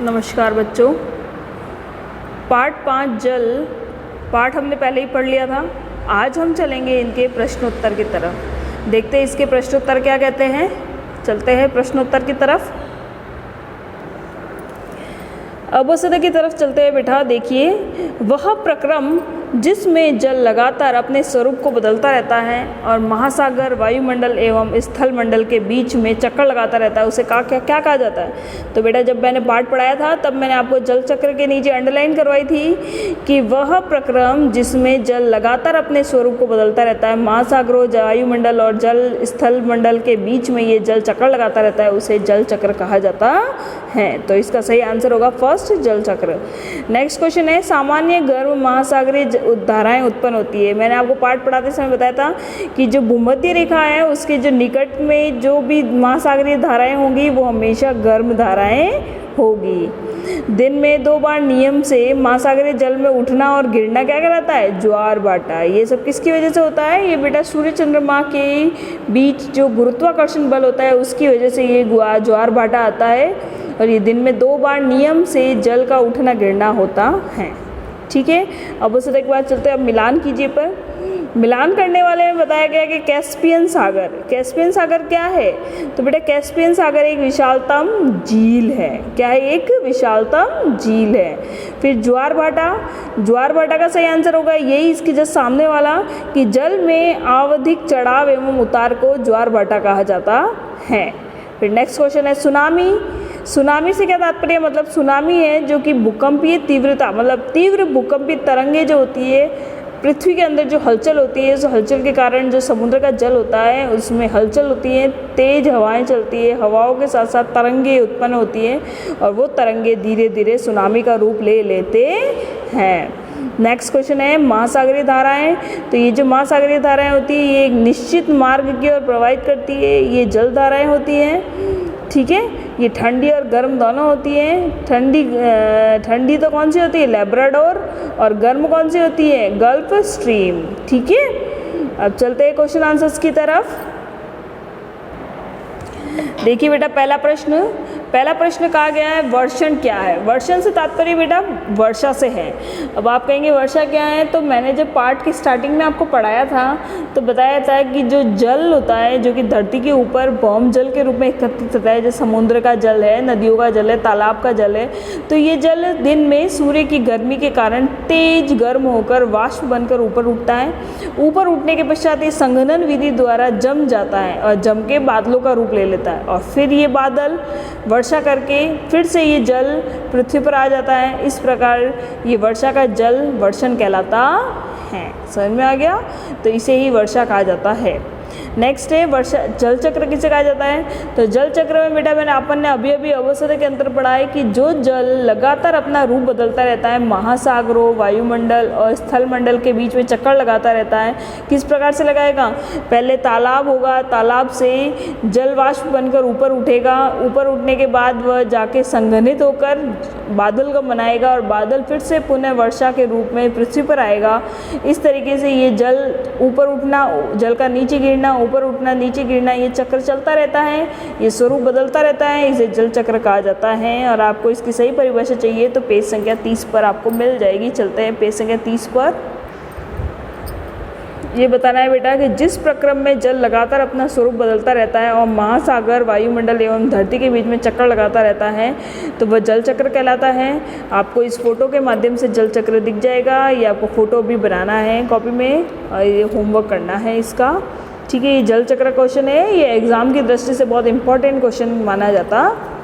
नमस्कार बच्चों। पार्ट 5 जल पाठ हमने पहले ही पढ़ लिया था। आज हम चलेंगे इनके प्रश्नोत्तर की तरफ। देखते हैं इसके प्रश्नोत्तर क्या कहते हैं। चलते हैं प्रश्नोत्तर की तरफ। अवस्था की तरफ चलते हैं बेटा। देखिए, वह प्रक्रम जिसमें जल लगातार अपने स्वरूप को बदलता रहता है और महासागर, वायुमंडल एवं स्थल मंडल के बीच में चक्कर लगाता रहता है, उसे क्या कहा जाता है। तो बेटा, जब मैंने पाठ पढ़ाया था तब मैंने आपको जल चक्र के नीचे अंडरलाइन करवाई थी कि वह प्रक्रम जिसमें जल लगातार अपने स्वरूप को बदलता रहता है, महासागरों, वायुमंडल और जल स्थल मंडल के बीच में ये जल चक्कर लगाता रहता है, उसे जल चक्र कहा जाता है। तो इसका सही आंसर होगा फर्स्ट, जल चक्र। नेक्स्ट क्वेश्चन है, सामान्य गर्म महासागरीय धाराएं उत्पन्न होती है। मैंने आपको पाठ पढ़ाते समय बताया था कि जो भूमध्य रेखा है उसके जो निकट में जो भी महासागरीय धाराएं होंगी वो हमेशा गर्म धाराएं होगी। दिन में 2 बार नियम से महासागरीय जल में उठना और गिरना क्या कहलाता है, ज्वार भाटा। ये सब किसकी वजह से होता है, ये बेटा सूर्य चंद्रमा के बीच जो गुरुत्वाकर्षण बल होता है उसकी वजह से ये ज्वार भाटा आता है। और ये दिन में 2 बार नियम से जल का उठना गिरना होता है। ठीक है, अब उससे एक बार चलते हैं। अब मिलान कीजिए। पर मिलान करने वाले में बताया गया कि कैस्पियन सागर। कैस्पियन सागर क्या है, तो बेटा कैस्पियन सागर एक विशालतम झील है। क्या है, एक विशालतम झील है। फिर ज्वार भाटा, ज्वार भाटा का सही आंसर होगा यही इसके जस्ट सामने वाला कि जल में आवधिक चढ़ाव एवं उतार को ज्वार भाटा कहा जाता है। फिर नेक्स्ट क्वेश्चन है, सुनामी। सुनामी से क्या तात्पर्य, मतलब सुनामी है जो कि भूकंपीय तीव्रता, मतलब तीव्र भूकंपीय तरंगे जो होती है पृथ्वी के अंदर जो हलचल होती है, उस हलचल के कारण जो समुद्र का जल होता है उसमें हलचल होती है, तेज हवाएं चलती है, हवाओं के साथ साथ तरंगे उत्पन्न होती है और वो तरंगे धीरे धीरे सुनामी का रूप ले लेते हैं। नेक्स्ट क्वेश्चन है, महासागरीय धाराएं। तो ये जो महासागरीय धाराएं होती है ये एक निश्चित मार्ग की ओर प्रवाहित करती है। ये जल धाराएं होती हैं। ठीक है, ये ठंडी और गर्म दोनों होती हैं। ठंडी तो कौन सी होती है, लेब्राडोर, और गर्म कौन सी होती है, गल्फ स्ट्रीम। ठीक है, अब चलते हैं क्वेश्चन आंसर्स की तरफ। देखिए बेटा, पहला प्रश्न कहा गया है वर्षण क्या है। वर्षण से तात्पर्य बेटा वर्षा से है। अब आप कहेंगे वर्षा क्या है, तो मैंने जब पाठ की स्टार्टिंग में आपको पढ़ाया था तो बताया था कि जो जल होता है जो कि धरती के ऊपर भौम जल के रूप में एकत्रित होता है, जैसे समुद्र का जल है, नदियों का जल है, तालाब का जल है, तो ये जल दिन में सूर्य की गर्मी के कारण तेज गर्म होकर वाष्प बनकर ऊपर उठता है। ऊपर उठने के पश्चात ये संघनन विधि द्वारा जम जाता है और जम के बादलों का रूप ले लेता है और फिर ये बादल वर्षा करके फिर से ये जल पृथ्वी पर आ जाता है। इस प्रकार ये वर्षा का जल वर्षण कहलाता है। समझ में आ गया, तो इसे ही वर्षा कहा जाता है। नेक्स्ट है वर्षा जल चक्र किसे कहा जाता है, तो जल चक्र में बेटा मैंने अपन ने अभी अवस्था के अंतर पढ़ा है कि जो जल लगातार अपना रूप बदलता रहता है, महासागरों, वायुमंडल और स्थल मंडल के बीच में चक्कर लगाता रहता है। किस प्रकार से लगाएगा, पहले तालाब होगा, तालाब से जल वाष्प बनकर ऊपर उठेगा, ऊपर उठने के बाद वह जाके संघनित होकर बादल को बनाएगा और बादल फिर से पुनः वर्षा के रूप में पृथ्वी पर आएगा। इस तरीके से ये जल ऊपर उठना, जल का नीचे गिरना, ऊपर उठना, नीचे गिरना, ये चक्र चलता रहता है, ये स्वरूप बदलता रहता है, इसे जल चक्र कहा जाता है। और आपको इसकी सही परिभाषा चाहिए तो पेज संख्या 30 पर आपको मिल जाएगी। चलते हैं पेज संख्या 30 पर। ये बताना है बेटा कि जिस प्रक्रम में जल लगातार अपना स्वरूप बदलता रहता है और महासागर, वायुमंडल एवं धरती के बीच में चक्कर लगाता रहता है तो वह जल चक्र कहलाता है। आपको इस फोटो के माध्यम से जल चक्र दिख जाएगा। ये आपको फोटो भी बनाना है कॉपी में और ये होमवर्क करना है इसका। ठीक है, ये जल चक्र क्वेश्चन है, ये एग्जाम की दृष्टि से बहुत इंपॉर्टेंट क्वेश्चन माना जाता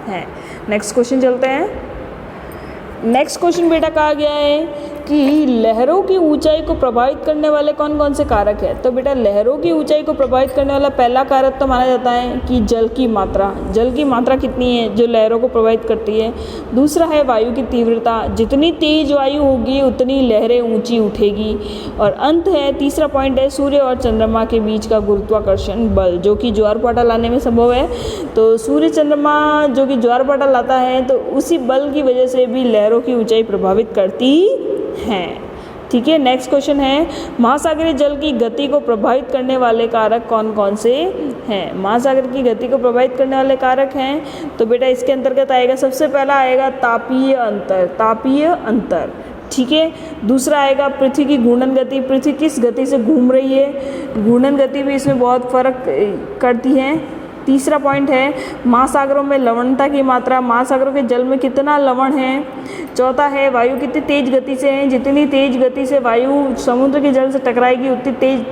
है। नेक्स्ट क्वेश्चन चलते हैं। नेक्स्ट क्वेश्चन बेटा कहा गया है कि लहरों की ऊंचाई को प्रभावित करने वाले कौन कौन से कारक है। तो बेटा लहरों की ऊंचाई को प्रभावित करने वाला पहला कारक तो माना जाता है कि जल की मात्रा। जल की मात्रा कितनी है जो लहरों को प्रभावित करती है। दूसरा है वायु की तीव्रता, जितनी तेज वायु होगी उतनी लहरें ऊंची उठेगी। और अंत है तीसरा पॉइंट है सूर्य और चंद्रमा के बीच का गुरुत्वाकर्षण बल जो कि ज्वार भाटा लाने में संभव है। तो सूर्य चंद्रमा जो कि ज्वार भाटा लाता है तो उसी बल की वजह से भी लहरों की ऊंचाई प्रभावित करती हैं। ठीक है। नेक्स्ट क्वेश्चन है, महासागरीय जल की गति को प्रभावित करने वाले कारक कौन कौन से हैं? महासागर की गति को प्रभावित करने वाले कारक हैं तो बेटा इसके अंतर्गत आएगा, सबसे पहला आएगा तापीय अंतर, तापीय अंतर, ठीक है। दूसरा आएगा पृथ्वी की घूर्णन गति, पृथ्वी किस गति से घूम रही है, घूर्णन गति भी इसमें बहुत फर्क करती है। तीसरा पॉइंट है महासागरों में लवणता की मात्रा, महासागरों के जल में कितना लवण है। चौथा है वायु कितनी तेज गति से है, जितनी तेज गति से वायु समुद्र के जल से टकराएगी उतनी तेज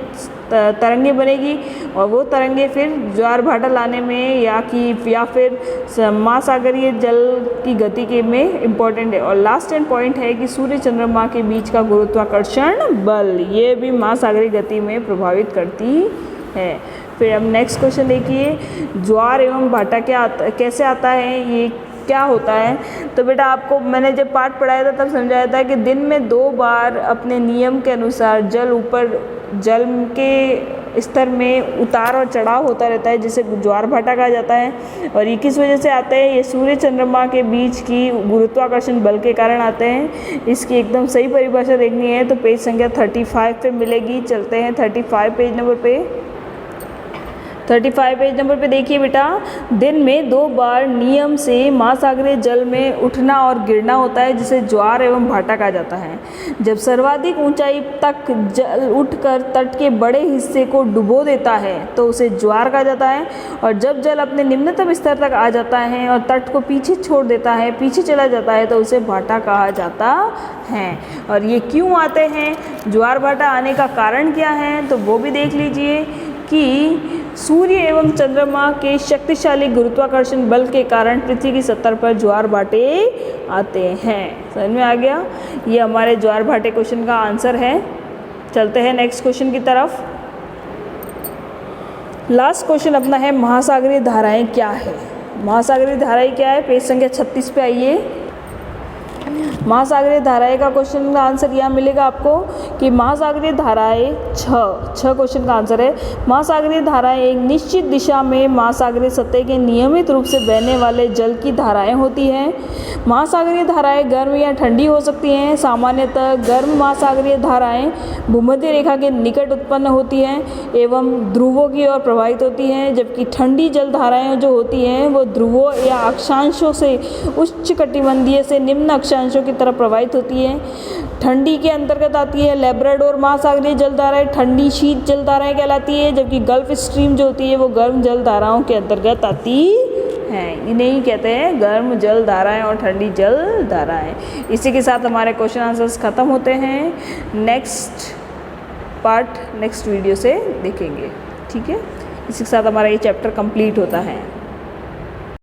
तरंगे बनेगी और वो तरंगे फिर ज्वार भाटा लाने में या फिर महासागरीय जल की गति के में इम्पोर्टेंट है। और लास्ट एंड पॉइंट है कि सूर्य चंद्रमा के बीच का गुरुत्वाकर्षण बल, ये भी महासागरीय गति में प्रभावित करती है। फिर अब नेक्स्ट क्वेश्चन देखिए, ज्वार एवं भाटा कैसे आता है, ये क्या होता है। तो बेटा आपको मैंने जब पाठ पढ़ाया था तब समझाया था कि दिन में 2 बार अपने नियम के अनुसार जल के स्तर में उतार और चढ़ाव होता रहता है, जिसे ज्वार भाटा कहा जाता है। और ये किस वजह से आते हैं, ये सूर्य चंद्रमा के बीच की गुरुत्वाकर्षण बल के कारण आते हैं। इसकी एकदम सही परिभाषा देखनी है तो पेज संख्या 35 पे मिलेगी। चलते हैं 35 पेज नंबर पे। 35 पेज नंबर पे देखिए बेटा, दिन में 2 बार नियम से महासागरीय जल में उठना और गिरना होता है, जिसे ज्वार एवं भाटा कहा जाता है। जब सर्वाधिक ऊंचाई तक जल उठकर तट के बड़े हिस्से को डुबो देता है तो उसे ज्वार कहा जाता है, और जब जल अपने निम्नतम स्तर तक आ जाता है और तट को पीछे छोड़ देता है, पीछे चला जाता है, तो उसे भाटा कहा जाता है। और ये क्यों आते हैं, ज्वार भाटा आने का कारण क्या है, तो वो भी देख लीजिए कि सूर्य एवं चंद्रमा के शक्तिशाली गुरुत्वाकर्षण बल के कारण पृथ्वी की सतह पर ज्वार भाटे आते हैं। समझ में आ गया, ये हमारे ज्वार भाटे क्वेश्चन का आंसर है। चलते हैं नेक्स्ट क्वेश्चन की तरफ। लास्ट क्वेश्चन अपना है महासागरीय धाराएं क्या है। महासागरीय धाराएं क्या है, पेज संख्या 36 पे आइए। महासागरीय धाराएं का क्वेश्चन का आंसर यहाँ मिलेगा आपको कि महासागरीय धाराएं छह क्वेश्चन का आंसर है। महासागरीय धाराएं एक निश्चित दिशा में महासागरीय सतह के नियमित रूप से बहने वाले जल की धाराएं होती हैं। महासागरीय धाराएं गर्म या ठंडी हो सकती हैं। सामान्यतः गर्म महासागरीय धाराएं भूमध्य रेखा के निकट उत्पन्न होती हैं एवं ध्रुवों की ओर प्रवाहित होती हैं, जबकि ठंडी जल धाराएं जो होती हैं वो ध्रुवों या अक्षांशों से उच्च कटिबंधीय से निम्न अक्षांशों की तरफ प्रवाहित होती है। ठंडी के अंतर्गत आती है लैब्राडोर महासागरीय जलधाराएं, ठंडी शीत जलधाराएं कहलाती है, जबकि गल्फ स्ट्रीम जो होती है वो गर्म जलधाराओं के अंतर्गत आती हैं। इन्हें ही कहते हैं गर्म जल धाराएं और ठंडी जल धाराएं। इसी के साथ हमारे क्वेश्चन आंसर्स खत्म होते हैं। नेक्स्ट पार्ट नेक्स्ट वीडियो से देखेंगे, ठीक है। इसी के साथ हमारा ये चैप्टर कंप्लीट होता है।